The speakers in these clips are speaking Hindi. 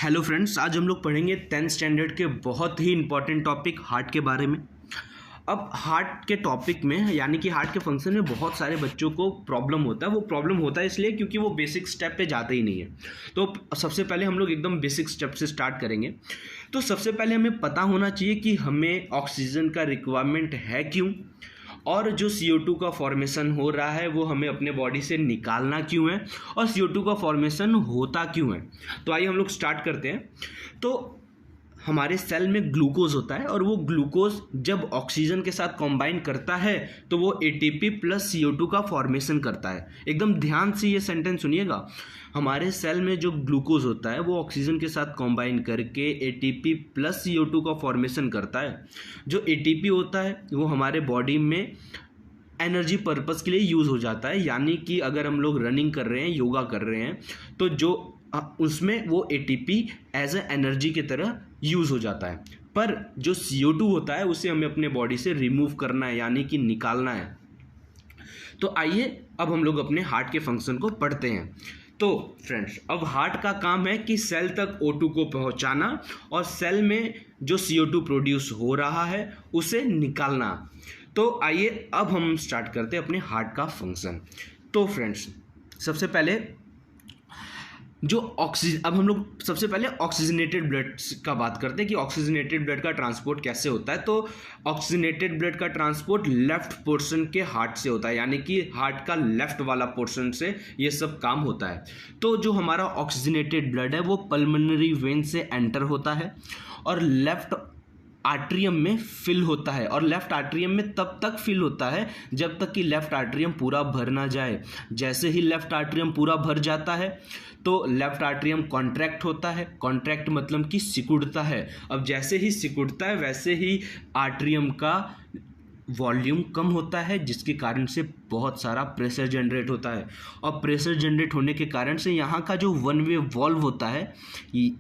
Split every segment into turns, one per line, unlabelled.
हेलो फ्रेंड्स, आज हम लोग पढ़ेंगे 10th स्टैंडर्ड के बहुत ही इंपॉर्टेंट टॉपिक हार्ट के बारे में। अब हार्ट के टॉपिक में यानी कि हार्ट के फंक्शन में बहुत सारे बच्चों को प्रॉब्लम होता है। वो प्रॉब्लम होता है इसलिए क्योंकि वो बेसिक स्टेप पे जाते ही नहीं है। तो सबसे पहले हम लोग एकदम बेसिक स्टेप से स्टार्ट करेंगे। तो सबसे पहले हमें पता होना चाहिए कि हमें ऑक्सीजन का रिक्वायरमेंट है क्यों, और जो CO2 का फॉर्मेशन हो रहा है वो हमें अपने बॉडी से निकालना क्यों है, और CO2 का फॉर्मेशन होता क्यों है। तो आइए हम लोग स्टार्ट करते हैं। तो हमारे सेल में ग्लूकोज होता है, और वो ग्लूकोज जब ऑक्सीजन के साथ कॉम्बाइन करता है तो वो ATP प्लस CO2 का फॉर्मेशन करता है। एकदम ध्यान से ये सेंटेंस सुनिएगा। हमारे सेल में जो ग्लूकोज होता है वो ऑक्सीजन के साथ कॉम्बाइन करके ATP प्लस CO2 का फॉर्मेशन करता है। जो ATP होता है वो हमारे बॉडी में एनर्जी पर्पस के लिए यूज़ हो जाता है। यानी कि अगर हम लोग रनिंग कर रहे हैं, योगा कर रहे हैं, तो जो उसमें वो ATP एज ए एनर्जी की तरह यूज़ हो जाता है। पर जो CO2 होता है उसे हमें अपने बॉडी से रिमूव करना है, यानी कि निकालना है। तो आइए अब हम लोग अपने हार्ट के फंक्शन को पढ़ते हैं। तो फ्रेंड्स, अब हार्ट का काम है कि सेल तक O2 को पहुंचाना और सेल में जो CO2 प्रोड्यूस हो रहा है उसे निकालना। तो आइए अब हम स्टार्ट करते हैं अपने हार्ट का फंक्शन। तो फ्रेंड्स, सबसे पहले जो ऑक्सीजन, अब हम लोग सबसे पहले ऑक्सीजनेटेड ब्लड का बात करते हैं कि ऑक्सीजनेटेड ब्लड का ट्रांसपोर्ट कैसे होता है। तो ऑक्सीजनेटेड ब्लड का ट्रांसपोर्ट लेफ्ट पोर्शन के हार्ट से होता है, यानी कि हार्ट का लेफ्ट वाला पोर्शन से ये सब काम होता है। तो जो हमारा ऑक्सीजनेटेड ब्लड है वो पल्मोनरी वेन से एंटर होता है और लेफ्ट आर्ट्रियम में फिल होता है। और लेफ्ट आर्ट्रियम में तब तक फिल होता है जब तक कि लेफ्ट आर्ट्रियम पूरा भर ना जाए। जैसे ही लेफ्ट आर्ट्रियम पूरा भर जाता है तो लेफ्ट आर्ट्रियम कॉन्ट्रैक्ट होता है। कॉन्ट्रैक्ट मतलब कि सिकुड़ता है। अब जैसे ही सिकुड़ता है वैसे ही आर्ट्रियम का वॉल्यूम कम होता है, जिसके कारण से बहुत सारा प्रेशर जनरेट होता है। और प्रेशर जनरेट होने के कारण से यहाँ का जो वन वे वॉल्व होता है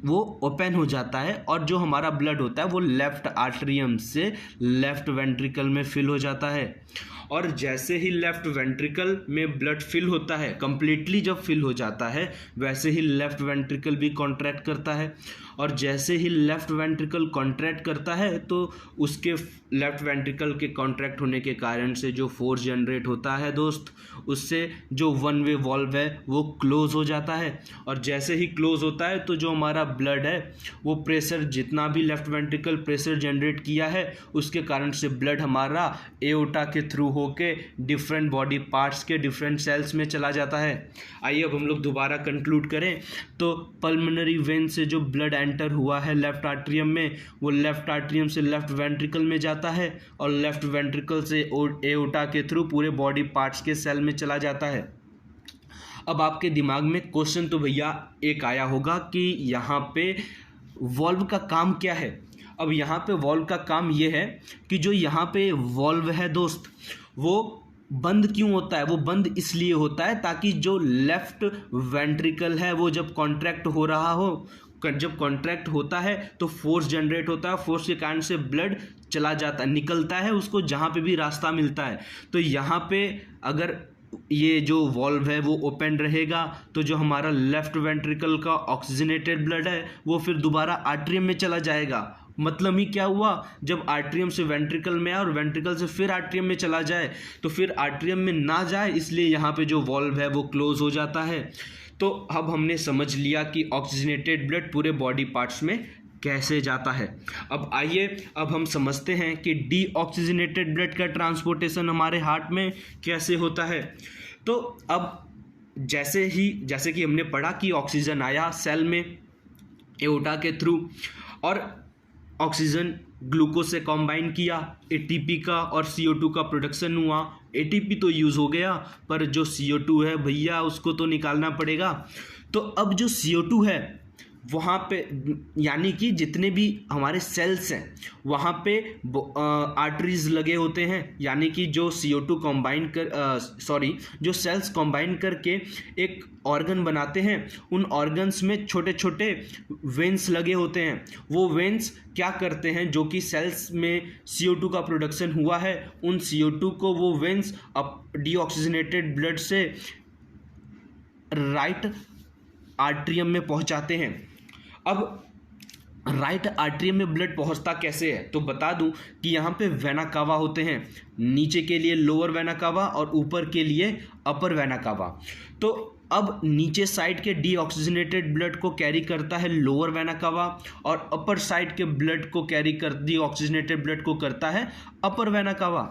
वो ओपन हो जाता है, और जो हमारा ब्लड होता है वो लेफ्ट आर्ट्रियम से लेफ्ट वेंट्रिकल में फिल हो जाता है। और जैसे ही लेफ्ट वेंट्रिकल में ब्लड फिल होता है, कंप्लीटली जब फिल हो जाता है, वैसे ही लेफ्ट वेंट्रिकल भी कॉन्ट्रैक्ट करता है। और जैसे ही लेफ्ट वेंट्रिकल कॉन्ट्रैक्ट करता है तो उसके लेफ्ट वेंट्रिकल के कॉन्ट्रैक्ट होने के कारण से जो फोर्स जनरेट होता है दोस्त, उससे जो वन वे वॉल्व है वो क्लोज हो जाता है। और जैसे ही क्लोज होता है तो जो हमारा ब्लड है वो प्रेशर, जितना भी लेफ्ट वेंट्रिकल प्रेशर जनरेट किया है उसके कारण से ब्लड हमारा एओर्टा के थ्रू होके डिफरेंट बॉडी पार्ट्स के डिफरेंट सेल्स में चला जाता है। आइए अब हम लोग दोबारा कंक्लूड करें। तो पल्मोनरी वेन से जो ब्लड एंटर हुआ है लेफ्ट आर्ट्रियम में, वो लेफ्ट आर्ट्रियम से लेफ्ट वेंट्रिकल में जाता है और लेफ्ट वेंट्रिकल से एओर्टा के थ्रू पूरे बॉडी पार्ट्स के सेल में चला जाता है। अब आपके दिमाग में क्वेश्चन तो भैया एक आया होगा कि यहाँ पे वॉल्व का काम क्या है। अब यहाँ पे वॉल्व का काम ये है कि जो यहाँ पे वॉल्व है दोस्त, वो बंद क्यों होता है। वो बंद इसलिए होता है ताकि जो लेफ्ट वेंट्रिकल है वो जब कॉन्ट्रैक्ट हो रहा हो, जब कॉन्ट्रैक्ट होता है तो फोर्स जनरेट होता है। फोर्स के कारण से ब्लड चला जाता है, निकलता है उसको जहाँ पे भी रास्ता मिलता है। तो यहाँ पे अगर ये जो वॉल्व है वो ओपन रहेगा तो जो हमारा लेफ्ट वेंट्रिकल का ऑक्सीजनेटेड ब्लड है वो फिर दोबारा आर्ट्रियम में चला जाएगा। मतलब ही क्या हुआ, जब आर्ट्रियम से वेंट्रिकल में आए और वेंट्रिकल से फिर आर्ट्रियम में चला जाए तो फिर आर्ट्रियम में ना जाए, इसलिए यहाँ पे जो वॉल्व है वो क्लोज हो जाता है। तो अब हमने समझ लिया कि ऑक्सीजनेटेड ब्लड पूरे बॉडी पार्ट्स में कैसे जाता है। अब आइए अब हम समझते हैं कि डीऑक्सीजनेटेड ब्लड का ट्रांसपोर्टेशन हमारे हार्ट में कैसे होता है। तो अब जैसे कि हमने पढ़ा कि ऑक्सीजन आया सेल में एओर्टा के थ्रू, और ऑक्सीजन ग्लूकोज से कॉम्बाइन किया, ATP का और CO2 का प्रोडक्शन हुआ। ATP तो यूज़ हो गया, पर जो CO2 है भैया उसको तो निकालना पड़ेगा। तो अब जो CO2 है वहाँ पे, यानी कि जितने भी हमारे सेल्स हैं वहाँ पे आर्टरीज लगे होते हैं, यानी कि जो CO2 कॉम्बाइन जो सेल्स कॉम्बाइन करके एक ऑर्गन बनाते हैं, उन ऑर्गन्स में छोटे छोटे वेन्स लगे होते हैं। वो वेन्स क्या करते हैं, जो कि सेल्स में CO2 का प्रोडक्शन हुआ है उन CO2 को वो वेन्स डीऑक्सीजनेटेड ब्लड से राइट आर्ट्रियम में पहुंचाते हैं। अब राइट आर्टरियम में ब्लड पहुंचता कैसे है, तो बता दूं कि यहाँ पे वेना कावा होते हैं, नीचे के लिए लोअर वेना कावा और ऊपर के लिए अपर वेना कावा। तो अब नीचे साइड के डीऑक्सीजनेटेड ब्लड को कैरी करता है लोअर वेना कावा और अपर साइड के ब्लड को कैरी कर डीऑक्सीजनेटेड ब्लड को करता है अपर वेना कावा,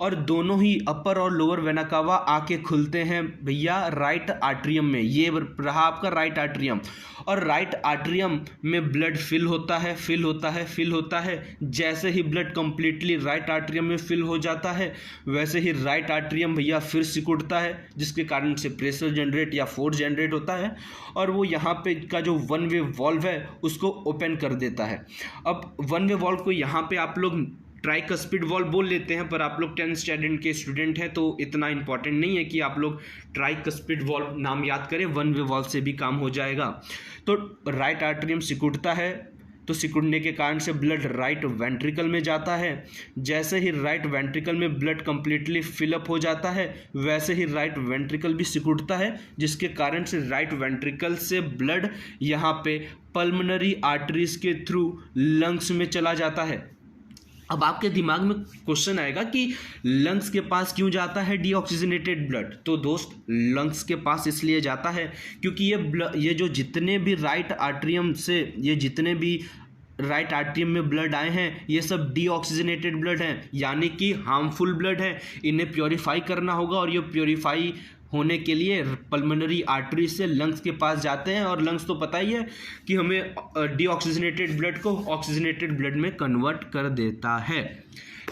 और दोनों ही अपर और लोअर वेना कावा आके खुलते हैं भैया राइट आर्टरियम में। ये रहा आपका राइट आर्टरियम, और राइट आर्टरियम में ब्लड फिल होता है, फिल होता है, फिल होता है। जैसे ही ब्लड कंप्लीटली राइट आर्टरियम में फिल हो जाता है वैसे ही राइट आर्टरियम भैया फिर सिकुड़ता है, जिसके कारण से प्रेशर जनरेट या फोर्स जनरेट होता है, और वो यहाँ पे का जो वन वे वॉल्व है उसको ओपन कर देता है। अब वन वे वॉल्व को यहाँ पे आप लोग ट्राइकस्पिड वॉल्व बोल लेते हैं, पर आप लोग 10th स्टैंडर्ड के स्टूडेंट हैं तो इतना इंपॉर्टेंट नहीं है कि आप लोग ट्राइकस्पिड वॉल्व नाम याद करें, वन वे वॉल्व से भी काम हो जाएगा। तो राइट आर्टरियम सिकुड़ता है, तो सिकुड़ने के कारण से ब्लड राइट वेंट्रिकल में जाता है। जैसे ही राइट वेंट्रिकल में ब्लड कंप्लीटली फिलअप हो जाता है वैसे ही राइट वेंट्रिकल भी सिकुड़ता है, जिसके कारण से राइट वेंट्रिकल से ब्लड यहाँ पे पल्मोनरी आर्टरीज के थ्रू लंग्स में चला जाता है। अब आपके दिमाग में क्वेश्चन आएगा कि लंग्स के पास क्यों जाता है डीऑक्सीजनेटेड ब्लड। तो दोस्त लंग्स के पास इसलिए जाता है क्योंकि ये जो जितने भी राइट आर्टरियम से ये जितने भी राइट आर्टरियम में ब्लड आए हैं ये सब डीऑक्सीजनेटेड ब्लड हैं, यानी कि हार्मफुल ब्लड है। इन्हें प्योरीफाई करना होगा और ये प्योरीफाई होने के लिए पल्मोनरी आर्टरी से लंग्स के पास जाते हैं, और लंग्स तो पता ही है कि हमें डीऑक्सीजनेटेड ब्लड को ऑक्सीजनेटेड ब्लड में कन्वर्ट कर देता है।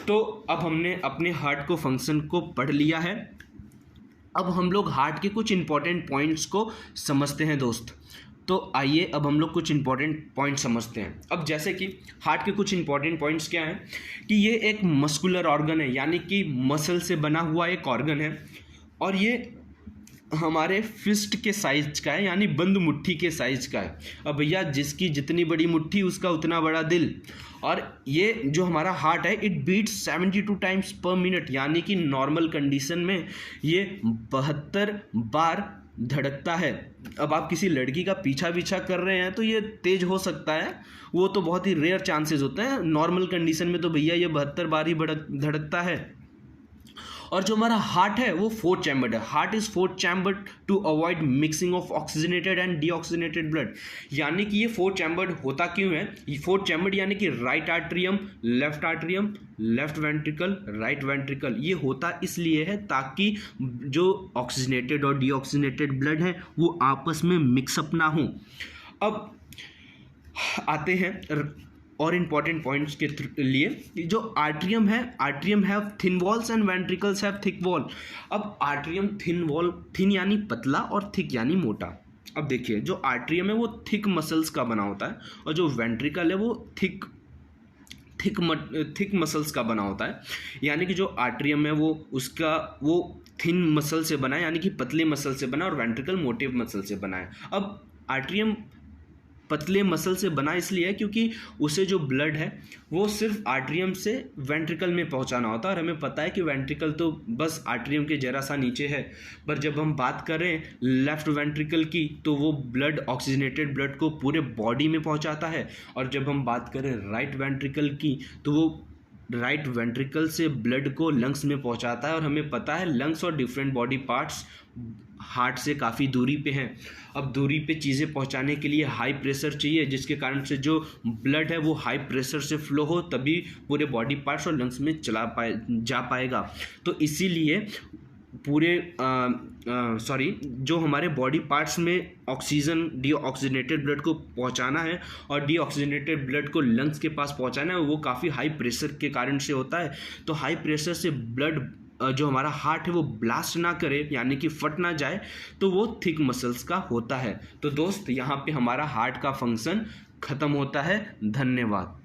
तो अब हमने अपने हार्ट को फंक्शन को पढ़ लिया है। अब हम लोग हार्ट के कुछ इंपॉर्टेंट पॉइंट्स को समझते हैं दोस्त। तो आइए अब हम लोग कुछ इंपॉर्टेंट पॉइंट्स समझते हैं। अब जैसे कि हार्ट के कुछ इंपॉर्टेंट पॉइंट्स क्या हैं कि ये एक मस्कुलर ऑर्गन है, यानी कि मसल से बना हुआ एक ऑर्गन है, और ये हमारे फिस्ट के साइज का है, यानी बंद मुट्ठी के साइज का है। अब भैया जिसकी जितनी बड़ी मुट्ठी उसका उतना बड़ा दिल। और ये जो हमारा हार्ट है it beats 72 times per minute, यानी कि नॉर्मल कंडीशन में ये 72 बार धड़कता है। अब आप किसी लड़की का पीछा कर रहे हैं तो ये तेज हो सकता है, वो तो बहुत ही रेयर चांसेस होते हैं। नॉर्मल कंडीशन में तो भैया ये 72 बार ही धड़कता है। और जो हमारा हार्ट है वो 4 चैम्बर्ड है। Heart is 4 chambered to avoid mixing of oxygenated and deoxygenated blood, यानी कि ये 4 चैम्बर्ड होता क्यों है? ये 4 चैम्बर्ड यानी कि right atrium, left ventricle, right ventricle, ये होता इसलिए है ताकि जो ऑक्सीजनेटेड और डीऑक्सीजनेटेड ब्लड है वो आपस में मिक्सअप ना हो। अब आते हैं और इम्पॉर्टेंट पॉइंट्स के लिए। जो आर्टरियम है, atrium have thin walls and ventricles have thick wall. अब आर्टरियम थिन यानी पतला और थिक यानी मोटा। अब देखिए जो आर्टरियम है वो थिक मसल्स का बना होता है, और जो वेंट्रिकल है वो थिक मसल्स का बना होता है। यानी कि जो आर्टरियम है वो थिन मसल से बना है, यानी कि पतले मसल से बना, और वेंट्रिकल मोटे मसल से बना है। अब आर्टरियम पतले मसल से बना इसलिए है क्योंकि उसे जो ब्लड है वो सिर्फ आर्टरियम से वेंट्रिकल में पहुंचाना होता है, और हमें पता है कि वेंट्रिकल तो बस आर्टरियम के जरा सा नीचे है। पर जब हम बात करें लेफ्ट वेंट्रिकल की तो वो ब्लड ऑक्सीजनेटेड ब्लड को पूरे बॉडी में पहुंचाता है, और जब हम बात करें राइट वेंट्रिकल की तो वो राइट वेंट्रिकल से ब्लड को लंग्स में पहुंचाता है। और हमें पता है लंग्स और डिफरेंट बॉडी पार्ट्स हार्ट से काफ़ी दूरी पे हैं। अब दूरी पे चीज़ें पहुंचाने के लिए हाई प्रेशर चाहिए, जिसके कारण से जो ब्लड है वो हाई प्रेशर से फ्लो हो, तभी पूरे बॉडी पार्ट्स और लंग्स में जा पाएगा। तो इसीलिए जो हमारे बॉडी पार्ट्स में ऑक्सीजन डीऑक्सीजनेटेड ब्लड को पहुंचाना है और डीऑक्सीजनेटेड ब्लड को लंग्स के पास पहुंचाना है, वो काफ़ी हाई प्रेशर के कारण से होता है। तो हाई प्रेशर से ब्लड जो हमारा हार्ट है वो ब्लास्ट ना करे, यानी कि फट ना जाए, तो वो थिक मसल्स का होता है। तो दोस्त यहाँ पे हमारा हार्ट का फंक्शन खत्म होता है। धन्यवाद।